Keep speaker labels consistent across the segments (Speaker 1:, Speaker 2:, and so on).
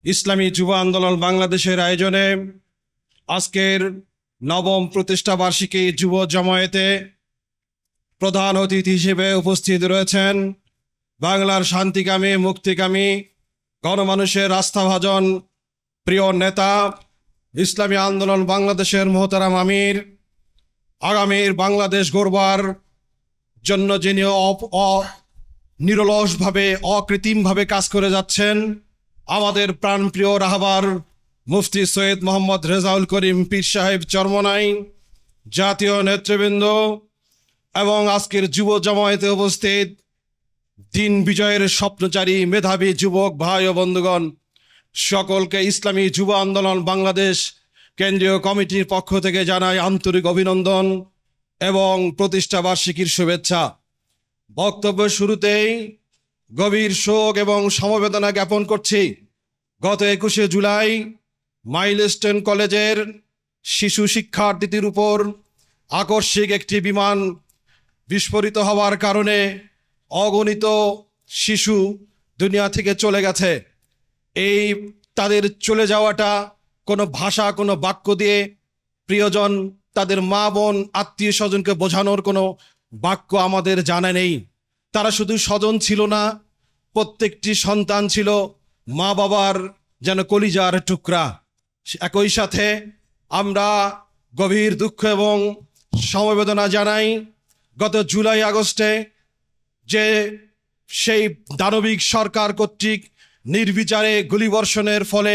Speaker 1: ইসলামী যুব আন্দোলন বাংলাদেশের আয়োজনে আজকের নবম প্রতিষ্ঠা বার্ষিকী যুব জামায়াতে প্রধান অতিথি হিসেবে উপস্থিত রয়েছেন বাংলার শান্তিকামী মুক্তিকামী গণমানুষের আস্থাভাজন প্রিয় নেতা ইসলামী আন্দোলন বাংলাদেশের মোহতারাম আমির, আগামীর বাংলাদেশ গড়বার জন্য যিনি নিরলসভাবে অকৃত্রিমভাবে কাজ করে যাচ্ছেন আমাদের প্রাণপ্রিয় রাহবার মুফতি সৈয়দ মোহাম্মদ রেজাউল করিম পীর সাহেব চরমনাই, জাতীয় নেতৃবৃন্দ এবং আজকের যুব জামায়াতে উপস্থিত দিন বিজয়ের স্বপ্নচারী মেধাবী যুবক ভাই ও বন্ধুগণ, সকলকে ইসলামী যুব আন্দোলন বাংলাদেশ কেন্দ্রীয় কমিটির পক্ষ থেকে জানাই আন্তরিক অভিনন্দন এবং প্রতিষ্ঠা বার্ষিকীর শুভেচ্ছা। বক্তব্যের শুরুতেই গভীর শোক এবং সমবেদনা জ্ঞাপন করছি। গত 21শে জুলাই মাইলস্টোন কলেজের শিশু শিক্ষার্থীদের উপর আকস্মিক একটি বিমান বিস্ফোরিত হওয়ার কারণে অগণিত শিশু দুনিয়া থেকে চলে গেছে। এই তাদের চলে যাওয়াটা কোনো ভাষা, কোনো বাক্য দিয়ে প্রিয়জন, তাদের মা বোন, আত্মীয় স্বজনকে বোঝানোর কোনো বাক্য আমাদের জানা নেই। তারা শুধু স্বজন ছিল না, প্রত্যেকটি সন্তান ছিল মা বাবার যেন কলিজার টুকরা। একই সাথে আমরা গভীর দুঃখ এবং সমবেদনা জানাই গত জুলাই আগস্টে যে সেই দানবিক সরকার কর্তৃক নির্বিচারে গুলিবর্ষণের ফলে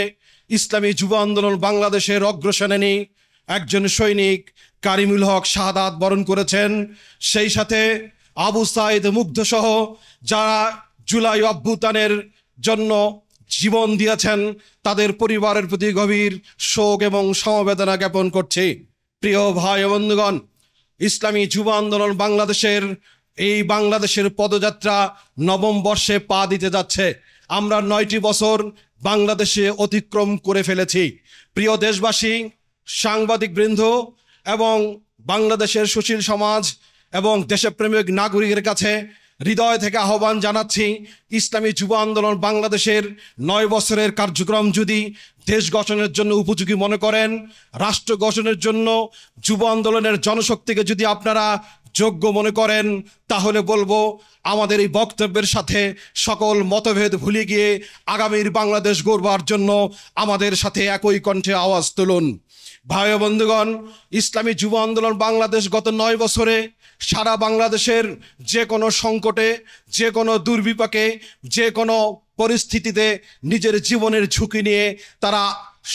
Speaker 1: ইসলামী যুব আন্দোলন বাংলাদেশের অগ্রসেনানী একজন সৈনিক কারিমুল হক শাহাদাত বরণ করেছেন। সেই সাথে আবু সাইদ মুগ্ধ সহ যারা জুলাই অভ্যুত্থানের জন্য জীবন দিয়েছেন তাদের পরিবারের প্রতি গভীর শোক এবং সমবেদনা জ্ঞাপন করছি। প্রিয় ভাই ও বন্ধুগণ, ইসলামী যুব আন্দোলন বাংলাদেশের এই বাংলাদেশের পদযাত্রা নবম বর্ষে পা দিতে যাচ্ছে। আমরা 9টি বছর বাংলাদেশে অতিক্রম করে ফেলেছি। প্রিয় দেশবাসী, সাংবাদিক বৃন্দ এবং বাংলাদেশের সুশীল সমাজ এবং দেশপ্রেমিক নাগরিকের কাছে হৃদয় থেকে আহ্বান জানাচ্ছি, ইসলামী যুব আন্দোলন বাংলাদেশের 9 বছরের কার্যক্রম যদি দেশ গঠনের জন্য উপযোগী মনে করেন, রাষ্ট্র গঠনের জন্য যুব আন্দোলনের জনশক্তিকে যদি আপনারা যোগ্য মনে করেন, তাহলে বলবো আমাদের এই বক্তব্যের সাথে সকল মতভেদ ভুলে গিয়ে আগামীর বাংলাদেশ গড়বার জন্য আমাদের সাথে একই কণ্ঠে আওয়াজ তুলুন। ভাই ও বন্ধুগণ, ইসলামী যুব আন্দোলন বাংলাদেশ গত 9 বছরে সারা বাংলাদেশের যে কোনো সংকটে, যে কোনো দুর্বিপাকে, যে কোনো পরিস্থিতিতে নিজের জীবনের ঝুঁকি নিয়ে তারা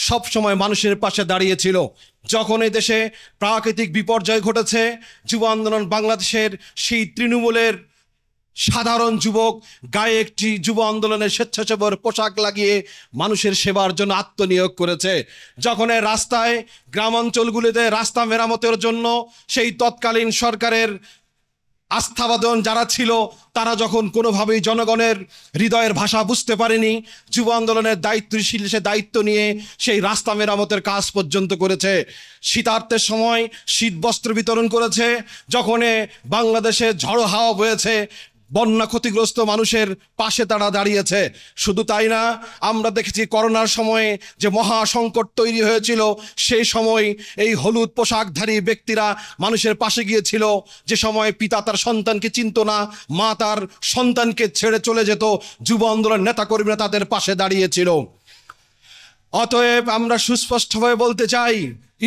Speaker 1: সব সময় মানুষের পাশে দাঁড়িয়েছিল। যখন এই দেশে প্রাকৃতিক বিপর্যয় ঘটেছে, যুব আন্দোলন বাংলাদেশের সেই তৃণমূলের সাধারণ যুবক গায়ে একটি যুব আন্দোলনের স্বেচ্ছাসেবক পোশাক লাগিয়ে মানুষের সেবার জন্য আত্মনিয়োগ করেছে। যখন রাস্তায় গ্রামাঞ্চলগুলিতে রাস্তা মেরামতের জন্য সেই তৎকালীন সরকারের আস্থাবাদন যারা ছিল তারা যখন কোনোভাবেই জনগণের হৃদয়ের ভাষা বুঝতে পারেনি, যুব আন্দোলনের দায়িত্বশীল সে দায়িত্ব নিয়ে সেই রাস্তা মেরামতের কাজ পর্যন্ত করেছে। শীতার্তের সময় শীত বস্ত্র বিতরণ করেছে। যখন বাংলাদেশে ঝড়ো হাওয়া বয়েছে, বন্যা ক্ষতিগ্রস্ত মানুষের পাশে তারা দাঁড়িয়েছে। শুধু তাই না, আমরা দেখেছি করোনার সময়ে যে মহা সংকট তৈরি হয়েছিল, সেই সময় এই হলুদ পোশাকধারী ব্যক্তিরা মানুষের পাশে গিয়েছিল। যে সময় পিতা তার সন্তানকে চিনত না, মা তার সন্তানকে ছেড়ে চলে যেত, যুব আন্দোলন নেতাকর্মীরা তাদের পাশে দাঁড়িয়েছিল। অতএব আমরা সুস্পষ্টভাবে বলতে চাই,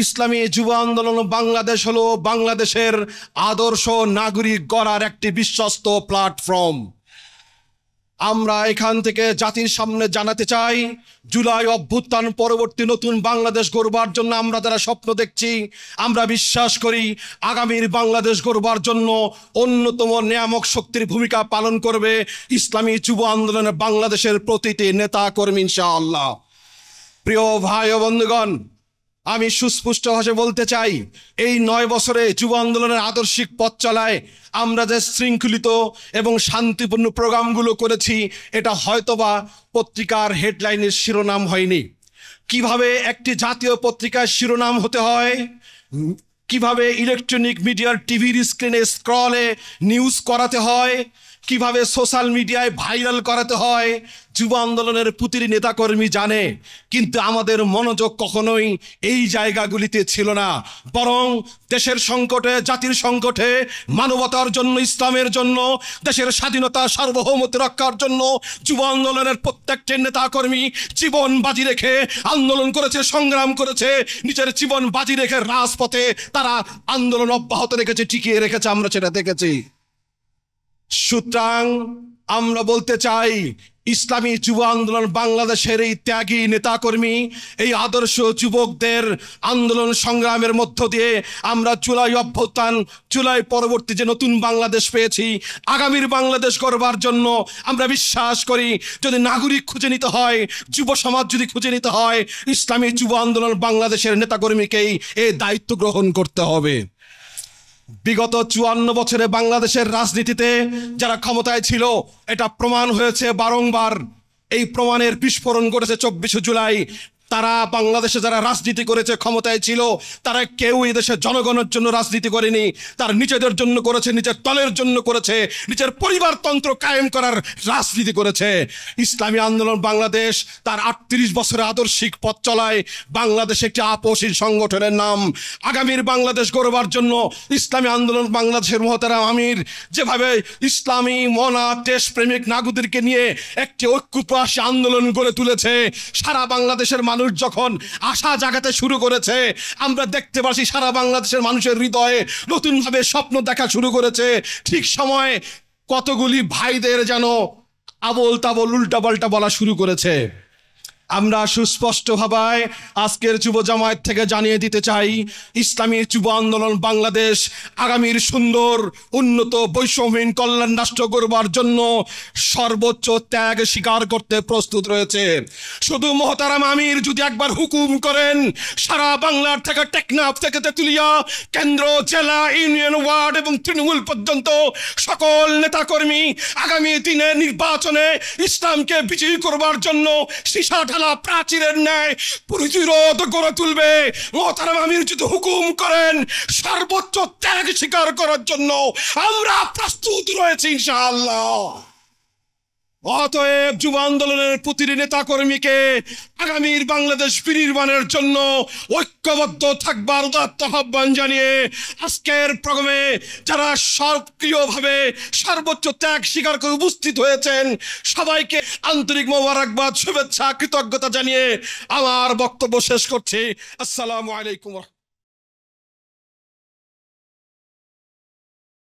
Speaker 1: ইসলামী যুব আন্দোলন বাংলাদেশ হলো বাংলাদেশের আদর্শ নাগরিক গড়ার একটি বিশ্বস্ত প্ল্যাটফর্ম। আমরা এখান থেকে জাতির সামনে জানাতে চাই, জুলাই অভ্যুত্থান পরবর্তী নতুন বাংলাদেশ গড়বার জন্য আমরা যারা স্বপ্ন দেখছি, আমরা বিশ্বাস করি আগামীর বাংলাদেশ গড়বার জন্য অন্যতম নিয়ামক শক্তির ভূমিকা পালন করবে ইসলামী যুব আন্দোলনের বাংলাদেশের প্রতিটি নেতা কর্মী ইনশাআল্লাহ। প্রিয় ভাই ও বন্ধুগণ, আমি সুস্পষ্ট ভাষায় বলতে চাই, এই 9 বছরে যুব আন্দোলনের আদর্শিক পথ চলায় আমরা যে শৃঙ্খলিত এবং শান্তিপূর্ণ প্রোগ্রামগুলো করেছি, এটা হয়তোবা পত্রিকার হেডলাইনের শিরোনাম হয়নি। কিভাবে একটি জাতীয় পত্রিকার শিরোনাম হতে হয়, কিভাবে ইলেকট্রনিক মিডিয়ার টিভির স্ক্রিনে স্ক্রলে নিউজ করাতে হয়, কিভাবে সোশ্যাল মিডিয়ায় ভাইরাল করাতে হয় যুব আন্দোলনের প্রতিটি নেতাকর্মী জানে, কিন্তু আমাদের মনোযোগ কখনোই এই জায়গাগুলিতে ছিল না। বরং দেশের সংকটে, জাতির সংকটে, মানবতার জন্য, ইসলামের জন্য, দেশের স্বাধীনতা সার্বভৌমত্ব রক্ষার জন্য যুব আন্দোলনের প্রত্যেকটি নেতাকর্মী জীবন বাজি রেখে আন্দোলন করেছে, সংগ্রাম করেছে, নিজের জীবন বাজি রেখে রাজপথে তারা আন্দোলন অব্যাহত রেখেছে, টিকিয়ে রেখেছে, আমরা সেটা দেখেছি। সুতরাং আমরা বলতে চাই, ইসলামী যুব আন্দোলন বাংলাদেশের এই ত্যাগী নেতাকর্মী, এই আদর্শ যুবকদের আন্দোলন সংগ্রামের মধ্য দিয়ে আমরা জুলাই অভ্যুত্থান, জুলাই পরবর্তী যে নতুন বাংলাদেশ পেয়েছি, আগামীর বাংলাদেশ গড়বার জন্য আমরা বিশ্বাস করি যদি নাগরিক খুঁজে নিতে হয়, যুব সমাজ যদি খুঁজে নিতে হয়, ইসলামী যুব আন্দোলন বাংলাদেশের নেতাকর্মীকেই এই দায়িত্ব গ্রহণ করতে হবে। বিগত 54 বছরে বাংলাদেশের রাজনীতিতে যারা ক্ষমতায় ছিল, এটা প্রমাণ হয়েছে বারংবার। এই প্রমাণের বিস্ফোরণ ঘটেছে 24শে জুলাই। তারা বাংলাদেশে যারা রাজনীতি করেছে, ক্ষমতায় ছিল, তারা কেউ এই দেশের জনগণের জন্য রাজনীতি করেনি। তার নিজেদের জন্য করেছে, নিজের দলের জন্য করেছে, নিজের পরিবারতন্ত্র কায়েম করার রাজনীতি করেছে। ইসলামী আন্দোলন বাংলাদেশ তার 38 বছরের আদর্শিক পথ চলায় বাংলাদেশ একটি আপোষহীন সংগঠনের নাম। আগামীর বাংলাদেশ গড়বার জন্য ইসলামী আন্দোলন বাংলাদেশের মহতারাম আমির যেভাবে ইসলামী মনা দেশপ্রেমিক নাগরিকদেরকে নিয়ে একটি ঐক্যপ্রয়াসী আন্দোলন গড়ে তুলেছে, সারা বাংলাদেশের মানুষ যখন আশা জাগাতে শুরু করেছে, আমরা দেখতে পাচ্ছি সারা বাংলাদেশের মানুষের হৃদয়ে নতুনভাবে স্বপ্ন দেখা শুরু করেছে। ঠিক সময় কতগুলি ভাইদের যেন আবল তাবল উল্টাপাল্টা বলা শুরু করেছে। আমরা সুস্পষ্টভাবে আজকের যুব জামায়াত থেকে জানিয়ে দিতে চাই, ইসলামী যুব আন্দোলন বাংলাদেশ আগামীর সুন্দর, উন্নত, বৈষম্যহীন কল্যাণ রাষ্ট্র গড়বার জন্য সর্বোচ্চ ত্যাগ স্বীকার করতে প্রস্তুত রয়েছে। শুধু মহতারাম আমির যদি একবার হুকুম করেন, সারা বাংলার থেকে টেকনাফ থেকে তেতুলিয়া, কেন্দ্র, জেলা, ইউনিয়ন, ওয়ার্ড এবং তৃণমূল পর্যন্ত সকল নেতাকর্মী আগামী দিনে নির্বাচনে ইসলামকে বিজয়ী করবার জন্য সীসা প্রাচীরের ন্যায় প্রতিরোধ গড়ে তুলবে। মহতারাম আমির যদি হুকুম করেন, সর্বোচ্চ ত্যাগ স্বীকার করার জন্য আমরা প্রস্তুত রয়েছি ইনশাআল্লাহ। অতএব যুব আন্দোলনের প্রতিটি নেতাকর্মীকে আগামীর বাংলাদেশ বিনির্মাণের জন্য ঐক্যবদ্ধ থাকবার উদাত্ত আহ্বান জানিয়ে আজকের প্রোগ্রামে যারা সক্রিয়ভাবে সর্বোচ্চ ত্যাগ স্বীকার করে উপস্থিত হয়েছেন, সবাইকে আন্তরিক মোবারকবাদ, শুভেচ্ছা, কৃতজ্ঞতা জানিয়ে আমার বক্তব্য শেষ করছি। আসসালামু আলাইকুম।